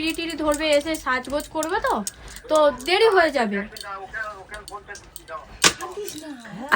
বিড়ি টিড়ি ধরবে, এসে সাজগোজ করবে, তো তো দেরি হয়ে যাবে।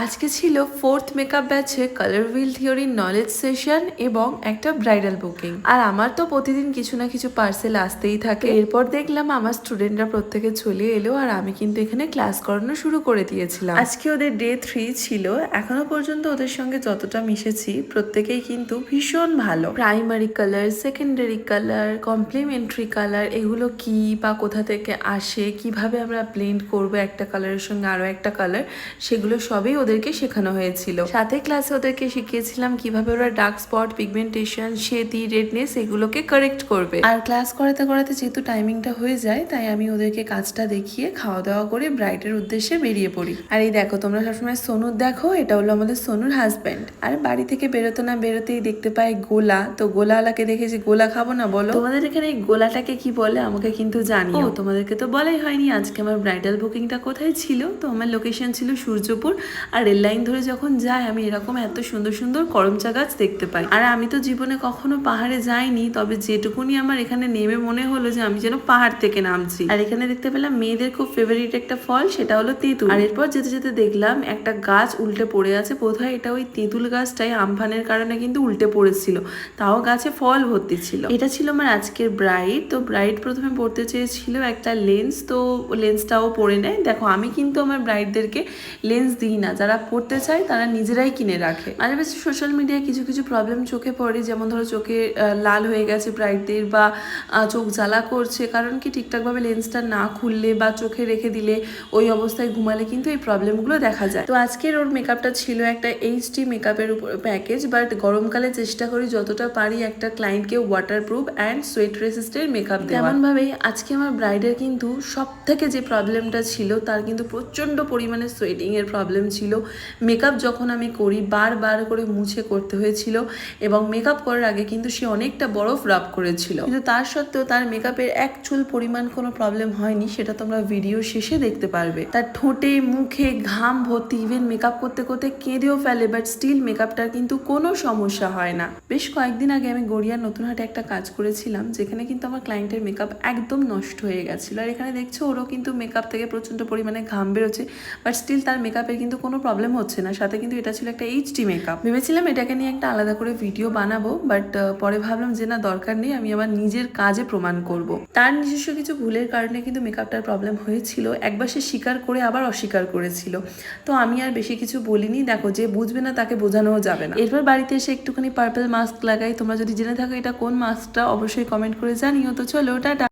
আজকে ছিল 4th মেকআপ ব্যাচে colour wheel theory knowledge session এবং একটা ব্রাইডাল বুকিং। আর আমার তো প্রতিদিন কিছু না কিছু পার্সেল আসতেই থাকে। এরপর দেখলাম আমার স্টুডেন্টরা প্রত্যেকে চলে এলো আর আমি কিন্তু এখানে ক্লাস করানো শুরু করে দিয়েছিলাম। আজকে ওদের ডে 3 ছিল। এখনো পর্যন্ত ওদের সঙ্গে যতটা মিশেছি প্রত্যেকেই কিন্তু ভীষণ ভালো। Primary colour, secondary colour, complementary colour, এগুলো কি বা কোথা থেকে আসে, কিভাবে আমরা ব্লেন্ড করবো একটা কালারের সঙ্গে আরো একটা কালার, সেগুলো সবই ওদেরকে শেখানো হয়েছিল। সাথে ক্লাসে ওদেরকে শিখিয়েছিলাম কিভাবে ওরা ডার্ক স্পট, পিগমেন্টেশন, শেদি, রেডনেস এগুলোকে কারেক্ট করবে। আর ক্লাস করাতে করাতে যেহেতু টাইমিংটা হয়ে যায়, তাই আমি ওদেরকে কাজটা দেখিয়ে খাওয়া দাওয়া করে ব্রাইডের উদ্দেশ্যে বেরিয়ে পড়ি। আর এই দেখো, তোমরা সবসময় সোনুর দেখো, এটা হলো আমাদের সোনুর হাজব্যান্ড। আর বাড়ি থেকে বেরোতে না বেরোতেই দেখতে পাই গোলা, তো গোলাওয়ালাকে দেখেছি, গোলা খাবো না বলো? তোমাদের এখানে এই গোলাটাকে কি বলে আমাকে কিন্তু জানিও। তোমাদেরকে তো বলাই হয়নি আজকে আমার ব্রাইডাল বুকিংটা কোথায় ছিল। তো আমার লোকেশন ছিল সূর্যপুর। আর রেল লাইন ধরে যখন যাই আমি এরকম এত সুন্দর সুন্দর করমচা গাছ দেখতে পাই। আর আমি তো জীবনে কখনো পাহাড়ে যাইনি, তবে যেটুকুনি আমার এখানে নেমে মনে হলো যে আমি যেন পাহাড় থেকে নামছি। আর এখানে দেখতে পেলাম মেয়েদের খুব ফেভারিট একটা ফল, সেটা হলো তেঁতুল। আর এরপর যেতে যেতে দেখলাম একটা গাছ উল্টে পড়ে আছে, বোধহয় এটা ওই তেঁতুল গাছটাই আমফানের কারণে কিন্তু উল্টে পড়েছিল, তাও গাছে ফল ভর্তি ছিল। এটা ছিল আমার আজকের ব্রাইড। তো ব্রাইড প্রথমে পড়তে চেয়েছিল একটা লেন্স, তো লেন্সটাও পরে নেয়। দেখো, আমি কিন্তু আমার ব্রাইডদেরকে লেন্স দিই না, যারা পড়তে চায় তারা নিজেরাই কিনে রাখে। মাঝে বেশি সোশ্যাল মিডিয়ায় কিছু কিছু প্রবলেম চোখে পড়ে, যেমন ধরো চোখে লাল হয়ে গেছে ব্রাইডদের, বা চোখ জ্বালা করছে, কারণ কি ঠিকঠাকভাবে লেন্সটা না খুললে বা চোখে রেখে দিলে ওই অবস্থায় ঘুমালে কিন্তু এই প্রবলেমগুলো দেখা যায়। তো আজকের ওর মেকআপটা ছিল একটা এইচডি মেকআপের উপর প্যাকেজ, বাট গরমকালে চেষ্টা করি যতটা পারি একটা ক্লায়েন্টকে waterproof and sweat resistant makeup দেওয়া। তেমনভাবেই আজকে আমার ব্রাইডের কিন্তু সব থেকে যে প্রবলেমটা ছিল, তার কিন্তু প্রচণ্ড পরিমাণে সোয়েটিংয়ের প্রবলেম ছিল। মেকআপ যখন আমি করি বারবার করে মুছে করতে হয়েছিল, এবং মেকআপ করার আগে কিন্তু সে অনেকটা বরফ রাব করেছিল, কিন্তু তার সত্ত্বেও তার মেকআপের এক চুল পরিমাণ কোনো প্রবলেম হয়নি, সেটা তোমরা ভিডিও শেষে দেখতে পারবে। তার ঠোঁটে মুখে ঘাম ভর্তি, ইভেন মেকআপ করতে করতে কেঁদেও ফেলে, বাট স্টিল মেকআপটার কিন্তু কোনো সমস্যা হয় না। বেশ কয়েকদিন আগে আমি গড়িয়ার নতুনহাটে একটা কাজ করেছিলাম, যেখানে কিন্তু আমার ক্লায়েন্টের মেকআপ একদম নষ্ট হয়ে গেছিলো। আর এখানে দেখছো ওরও কিন্তু মেকআপ থেকে প্রচণ্ড পরিমাণে ঘাম বেরোচ্ছে, বাট স্টিল তার মেকআপের কিন্তু কোনো প্রবলেম হচ্ছে না। সাথে কিন্তু এটা ছিল একটা এইচডি মেকআপ। ভেবেছিলাম এটাকে নিয়ে একটা আলাদা করে ভিডিও বানাবো, বাট পরে ভাবলাম যে না, দরকার নেই, আমি আমার নিজের কাজে প্রমাণ করব। তার নিজস্ব কিছু ভুলের কারণে কিন্তু মেকআপটার প্রবলেম হয়েছিল, একবার সে স্বীকার করে আবার অস্বীকার করেছিল। তো আমি আর বেশি কিছু বলিনি। দেখো, যে বুঝবে না তাকে বোঝানোও যাবে না। এরপর বাড়িতে এসে একটুখানি পার্পল মাস্ক লাগাই। তোমরা যদি জেনে থাকো এটা কোন মাস্কটা, অবশ্যই কমেন্ট করে জানিও। তো চলো, টাটা।